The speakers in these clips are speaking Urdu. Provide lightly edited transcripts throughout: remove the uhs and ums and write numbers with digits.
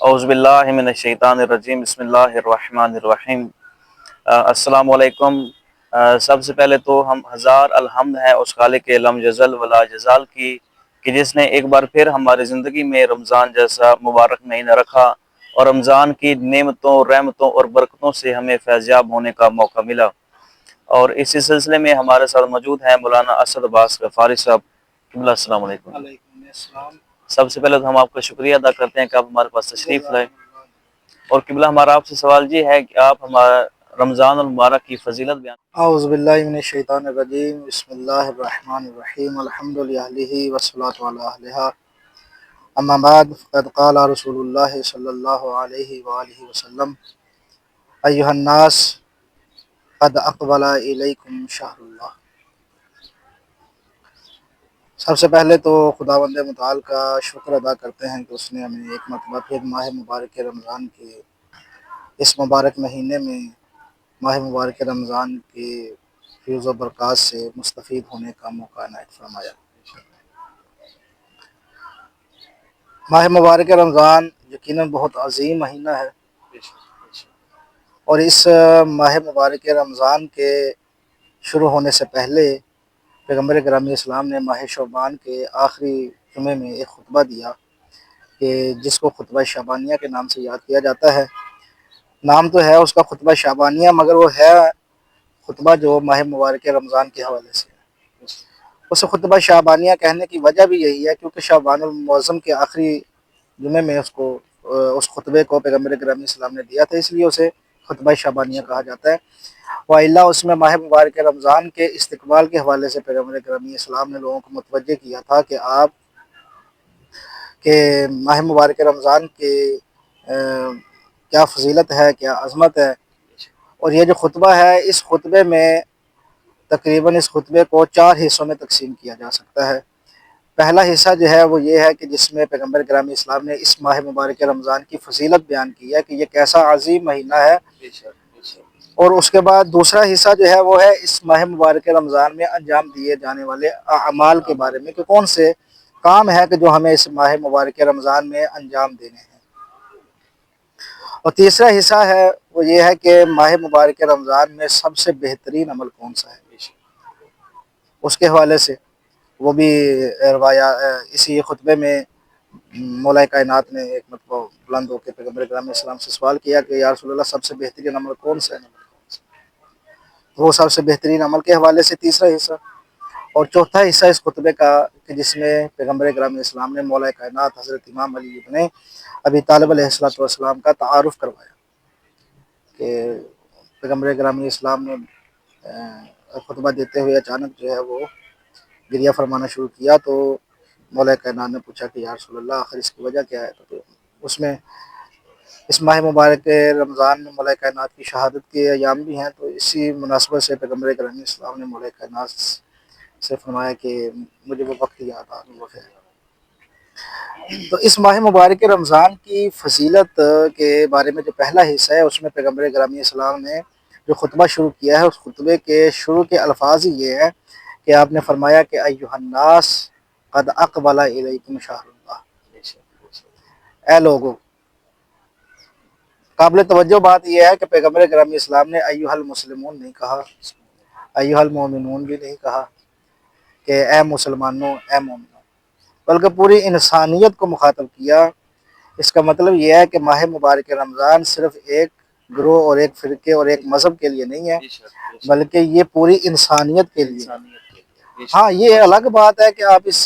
اعوذ باللہ من الشیطان الرجیم، بسم اللہ الرحمن الرحیم۔ السلام علیکم۔ سب سے پہلے تو ہم ہزار الحمد ہیں اس خالق لم یزل ولا جزال کی کہ جس نے ایک بار پھر ہماری زندگی میں رمضان جیسا مبارک مہینہ رکھا اور رمضان کی نعمتوں، رحمتوں اور برکتوں سے ہمیں فیضیاب ہونے کا موقع ملا۔ اور اسی سلسلے میں ہمارے ساتھ موجود ہیں مولانا اسد عباس غفاری صاحب۔ السلام علیکم۔ وعلیکم السلام۔ سب سے پہلے تو ہم آپ کا شکریہ ادا کرتے ہیں کہ آپ ہمارے پاس تشریف لائے۔ اور قبلہ ہمارا آپ سے سوال یہ ہے کہ آپ ہمارا رمضان المبارک کی فضیلت بیان۔ اعوذ باللہ من الشیطان الرجیم، بسم اللہ الرحمن الرحیم، الحمد للہ والصلاۃ علی اہلہا، اما بعد، فقد قال رسول اللہ صلی اللہ علیہ وآلہ وسلم، ایھا الناس قد اقبل الیکم شہر اللہ۔ سب سے پہلے تو خداوند متعال کا شکر ادا کرتے ہیں کہ اس نے ہمیں ایک مرتبہ پھر ماہ مبارک رمضان کے اس مبارک مہینے میں ماہ مبارک رمضان کے فیض و برکات سے مستفید ہونے کا موقع عنایت فرمایا۔ ماہ مبارک رمضان یقیناً بہت عظیم مہینہ ہے، اور اس ماہ مبارک رمضان کے شروع ہونے سے پہلے پیغمبر گرامی اسلام نے ماہ شعبان کے آخری جمعے میں ایک خطبہ دیا کہ جس کو خطبہ شعبانیہ کے نام سے یاد کیا جاتا ہے۔ نام تو ہے اس کا خطبہ شعبانیہ، مگر وہ ہے خطبہ جو ماہ مبارک رمضان کے حوالے سے ہے۔ اسے خطبہ شعبانیہ کہنے کی وجہ بھی یہی ہے کیونکہ شعبان المعظم کے آخری جمعے میں اس خطبے کو پیغمبر گرامی اسلام نے دیا تھا، اس لیے اسے خطبہ شعبانیہ کہا جاتا ہے۔ وَإِلَّا اس میں ماہ مبارک رمضان کے استقبال کے حوالے سے پیغمبر گرامی اسلام نے لوگوں کو متوجہ کیا تھا کہ آپ کے ماہ مبارک رمضان کے کیا فضیلت ہے، کیا عظمت ہے۔ اور یہ جو خطبہ ہے، اس خطبے میں تقریباً اس خطبے کو 4 حصوں میں تقسیم کیا جا سکتا ہے۔ پہلا حصہ جو ہے وہ یہ ہے کہ جس میں پیغمبر گرامی اسلام نے اس ماہ مبارک رمضان کی فضیلت بیان کی ہے کہ یہ کیسا عظیم مہینہ ہے، اور اس کے بعد دوسرا حصہ جو ہے وہ ہے اس ماہ مبارک رمضان میں انجام دیے جانے والے اعمال کے بارے میں کہ کون سے کام ہے کہ جو ہمیں اس ماہ مبارک رمضان میں انجام دینے ہیں۔ اور تیسرا حصہ ہے وہ یہ ہے کہ ماہ مبارک رمضان میں سب سے بہترین عمل کون سا ہے، اس کے حوالے سے وہ بھی روایا اسی خطبے میں مولا کائنات نے ایک مرتبہ بلند ہو کے پیغمبر گرامی اسلام سے سوال کیا کہ یا رسول اللہ سب سے بہترین عمل کون سا ہے، وہ سب سے بہترین عمل کے حوالے سے تیسرا حصہ۔ اور چوتھا حصہ اس خطبے کا کہ جس میں پیغمبر گرامی اسلام نے مولا کائنات حضرت امام علی ابن ابی طالب علیہ السلام کا تعارف کروایا کہ پیغمبر گرامی اسلام نے خطبہ دیتے ہوئے اچانک جو ہے وہ گریہ فرمانا شروع کیا، تو مولا کائنات نے پوچھا کہ یا رسول اللہ آخر اس کی وجہ کیا ہے، تو اس میں اس ماہ مبارک رمضان میں مولا کائنات کی شہادت کے ایام بھی ہیں، تو اسی مناسبت سے پیغمبر گرامی اسلام نے مولا کائنات سے فرمایا کہ مجھے وہ وقت یاد آ گیا ہے۔ تو اس ماہ مبارک رمضان کی فضیلت کے بارے میں جو پہلا حصہ ہے اس میں پیغمبر گرامی اسلام نے جو خطبہ شروع کیا ہے، اس خطبے کے شروع کے الفاظ ہی یہ ہے کہ آپ نے فرمایا کہ ایھا الناس قد اقبل الیکم شہر اللہ، اے لوگو۔ قابل توجہ بات یہ ہے کہ پیغمبر گرامی اسلام نے ایھا المسلمون نہیں کہا، ایھا المؤمنون بھی نہیں کہا کہ اے مسلمانوں، اے مومنوں، بلکہ پوری انسانیت کو مخاطب کیا۔ اس کا مطلب یہ ہے کہ ماہ مبارک رمضان صرف ایک گروہ اور ایک فرقے اور ایک مذہب کے لیے نہیں ہے، بلکہ یہ پوری انسانیت کے لیے۔ ہاں، یہ الگ بات ہے کہ آپ اس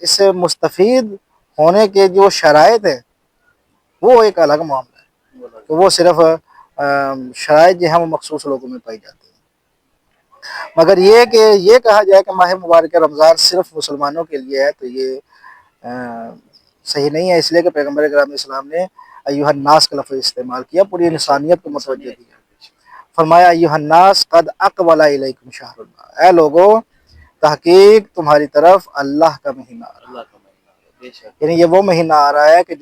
سے مستفید ہونے کے جو شرائط ہیں وہ ایک الگ معاملہ ہے کہ وہ صرف شرائط جو ہیں وہ مخصوص لوگوں میں پائی جاتی ہیں، مگر یہ کہ یہ کہا جائے کہ ماہ مبارک رمضان صرف مسلمانوں کے لیے ہے تو یہ صحیح نہیں ہے، اس لیے کہ پیغمبر گرامی اسلام نے ایھا الناس کا لفظ استعمال کیا، پوری انسانیت کو متوجہ کیا۔ فرمایا ایھا الناس قد اقبل الیکم شہر اللہ، اے لوگو، تحقیق تمہاری طرف اللہ کا مہینہ آ رہا ہے، یعنی یہ وہ مہینہ آ رہا ہے کہ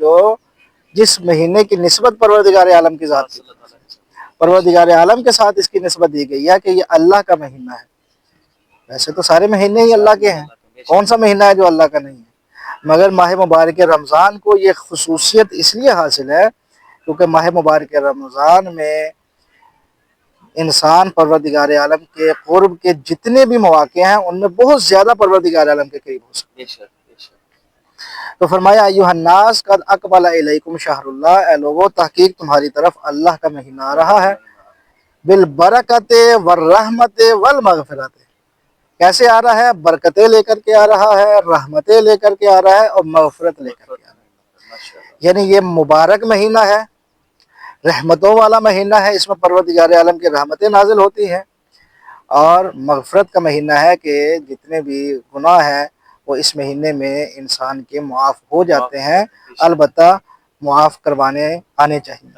جس مہینے کی نسبت پروردگار عالم کی ذات کی، پروردگار عالم کے ساتھ اس کی نسبت دی گئی ہے کہ یہ اللہ کا مہینہ ہے۔ ویسے تو سارے مہینے ہی اللہ کے ہیں، کون سا مہینہ ہے جو اللہ کا نہیں ہے، مگر ماہ مبارک رمضان کو یہ خصوصیت اس لیے حاصل ہے کیونکہ ماہ مبارک رمضان میں انسان پروردگار عالم کے قرب کے جتنے بھی مواقع ہیں ان میں بہت زیادہ پروردگار عالم کے قریب ہو سکتے ہیں۔ تو فرمایا ایھا الناس قد اقبل الیکم شہر اللہ، اے لوگو تحقیق تمہاری طرف اللہ کا مہینہ آ رہا ہے، بالبرکت والرحمت والمغفرت، کیسے آ رہا ہے؟ برکتیں لے کر کے آ رہا ہے، رحمتیں لے کر کے آ رہا ہے، اور مغفرت لے کر کے آ رہا ہے۔ یعنی یہ مبارک مہینہ ہے، رحمتوں والا مہینہ ہے، اس میں پروردگار عالم کی رحمتیں نازل ہوتی ہیں، اور مغفرت کا مہینہ ہے کہ جتنے بھی گناہ ہیں وہ اس مہینے میں انسان کے معاف ہو جاتے ہیں، البتہ معاف کروانے آنے چاہیے۔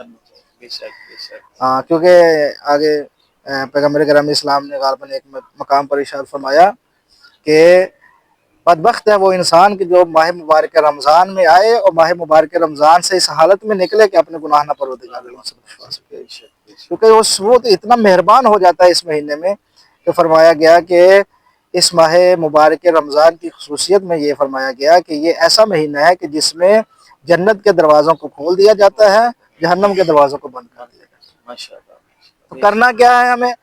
کیونکہ آگے پیغمبر کرام اسلام نے غالباً ایک مقام پر ارشاد فرمایا کہ بدبخت ہے وہ انسان کہ جو ماہ مبارک رمضان میں آئے اور ماہ مبارک رمضان سے اس حالت میں نکلے کہ اپنے گناہ نہ پروردگار عالم سے بخشوا سکے، کیونکہ وہ تو اتنا مہربان ہو جاتا ہے اس مہینے میں کہ فرمایا گیا کہ اس ماہ مبارک رمضان کی خصوصیت میں یہ فرمایا گیا کہ یہ ایسا مہینہ ہے کہ جس میں جنت کے دروازوں کو کھول دیا جاتا ہے، جہنم کے دروازوں کو بند کر دیا جاتا ہے۔ تو کرنا کیا ہے ہمیں؟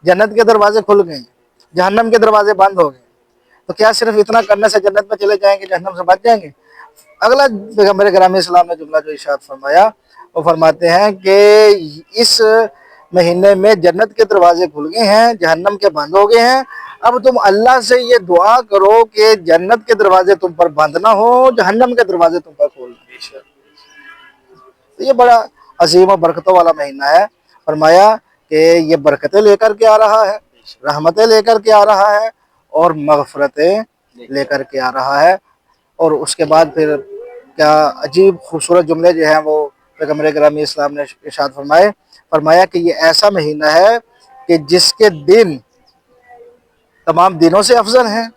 جنت کے دروازے کھل گئے، جہنم کے دروازے بند ہو گئے، تو کیا صرف اتنا کرنے سے جنت میں چلے جائیں گے، جہنم سے بچ جائیں گے؟ اگلا پیغمبر کرام اسلام نے جملہ جو ارشاد فرمایا وہ فرماتے ہیں کہ اس مہینے میں جنت کے دروازے کھل گئے ہیں، جہنم کے بند ہو گئے ہیں، اب تم اللہ سے یہ دعا کرو کہ جنت کے دروازے تم پر بند نہ ہو، جہنم کے دروازے تم پر کھول دیں۔ تو یہ بڑا عظیم و برکتوں والا مہینہ ہے۔ فرمایا کہ یہ برکتیں لے کر کے آ رہا ہے، رحمتیں لے کر کے آ رہا ہے، اور مغفرتیں لے کر کے آ رہا ہے۔ اور اس کے بعد پھر کیا عجیب خوبصورت جملے جو ہیں وہ پیغمبر گرامی اسلام نے ارشاد فرمایا کہ یہ ایسا مہینہ ہے کہ جس کے دن تمام دنوں سے افضل ہیں،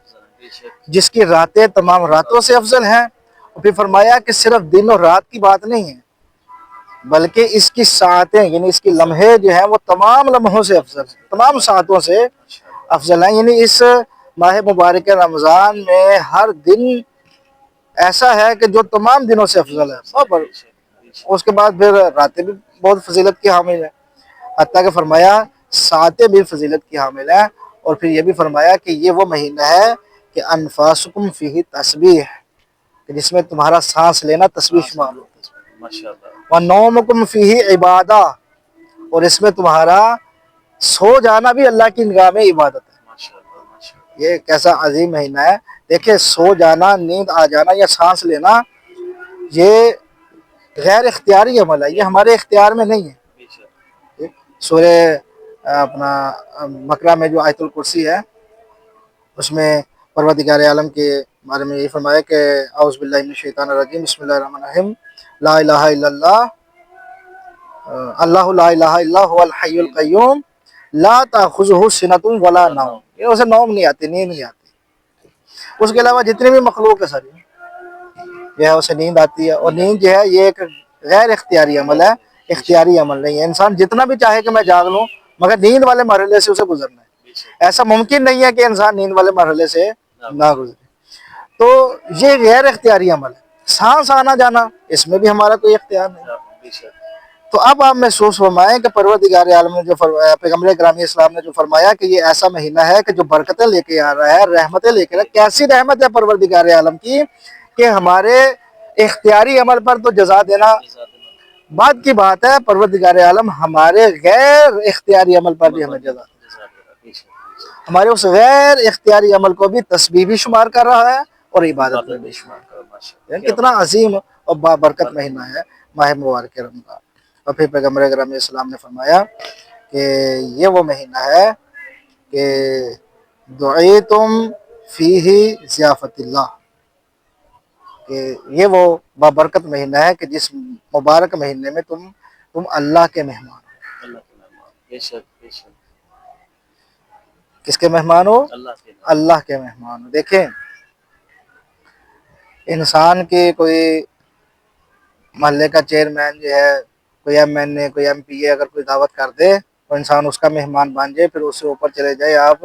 جس کی راتیں تمام راتوں سے افضل ہیں، اور پھر فرمایا کہ صرف دن اور رات کی بات نہیں ہے بلکہ اس کی ساعتیں یعنی اس کی لمحے جو ہیں وہ تمام لمحوں سے افضل ہیں، تمام ساعتوں سے افضل ہیں۔ یعنی اس ماہ مبارک رمضان میں ہر دن ایسا ہے کہ جو تمام دنوں سے افضل ہے، اس کے بعد پھر راتیں بھی بہت فضیلت کی حامل ہیں، حتیٰ کہ فرمایا ساعتیں بھی فضیلت کی حامل ہیں، اور پھر یہ بھی فرمایا کہ یہ وہ مہینہ ہے کہ انفاسکم فیہ تسبیح، کہ جس میں تمہارا سانس لینا تسبیح شمار ہوتا ہے، وَنَوْمُكُمْ فِيهِ عِبَادَةٌ، اور اس میں تمہارا سو جانا بھی اللہ کی نگاہ میں عبادت ہے۔ یہ کیسا عظیم مہینہ ہے۔ دیکھیں سو جانا، نیند آ جانا یا سانس لینا یہ غیر اختیاری عمل ہے، یہ ہمارے اختیار میں نہیں ہے۔ سورہ اپنا بقرہ میں جو آیت الکرسی ہے اس میں پروردگار عالم کے بارے میں یہ فرمایا کہ اعوذ باللہ من الشیطان الرجیم، بسم اللہ الرحمن الرحیم، لا الہ الا اللہ، اللہ لا الہ الا هو الحی القیوم، لا تأخذہ سنۃ ولا نوم، یہ اسے نوم نہیں آتی، نیند نہیں آتی۔ اس کے علاوہ جتنی بھی مخلوق ہے ساری جو ہے اسے نیند آتی ہے، اور نیند جو ہے یہ ایک غیر اختیاری عمل ہے، اختیاری عمل نہیں ہے۔ انسان جتنا بھی چاہے کہ میں جاگ لوں مگر نیند والے مرحلے سے اسے گزرنا ہے، ایسا ممکن نہیں ہے کہ انسان نیند والے مرحلے سے نہ گزرے۔ تو یہ غیر اختیاری عمل ہے۔ سانس آنا جانا اس میں بھی ہمارا کوئی اختیار نہیں۔ تو اب آپ محسوس فرمائیں کہ پروردگار عالم نے جو پیغمبر گرامی اسلام نے جو فرمایا کہ یہ ایسا مہینہ ہے کہ جو برکتیں لے کے آ رہا ہے، رحمتیں لے کے آ رہا ہے، کیسی رحمت ہے پروردگار عالم کی کہ ہمارے اختیاری عمل پر تو جزا دینا بعد کی بات ہے، پروردگار عالم ہمارے غیر اختیاری عمل پر بھی ہمیں جزا دے، ہمارے اس غیر اختیاری عمل کو بھی تسبیح بھی شمار کر رہا ہے اور عبادت میں بھی شمار کر رہا ہے۔ کتنا عظیم اور بابرکت مہینہ ہے ماہ مبارک رمضان۔ اور پھر پیغمبر گرامی اسلام نے فرمایا کہ یہ وہ مہینہ ہے کہ دعیتم فیہ ضیافت اللہ، کہ یہ وہ بابرکت مہینہ ہے کہ جس مبارک مہینے میں تم اللہ کے مہمان ہو۔ کس کے مہمان ہو؟ اللہ کے مہمان ہو۔ دیکھیں انسان کی کوئی محلے کا چیئرمین جو ہے، کوئی ایم این اے، کوئی ایم پی اے اگر کوئی دعوت کر دے تو انسان اس کا مہمان بن جائے، پھر اس سے اوپر چلے جائے آپ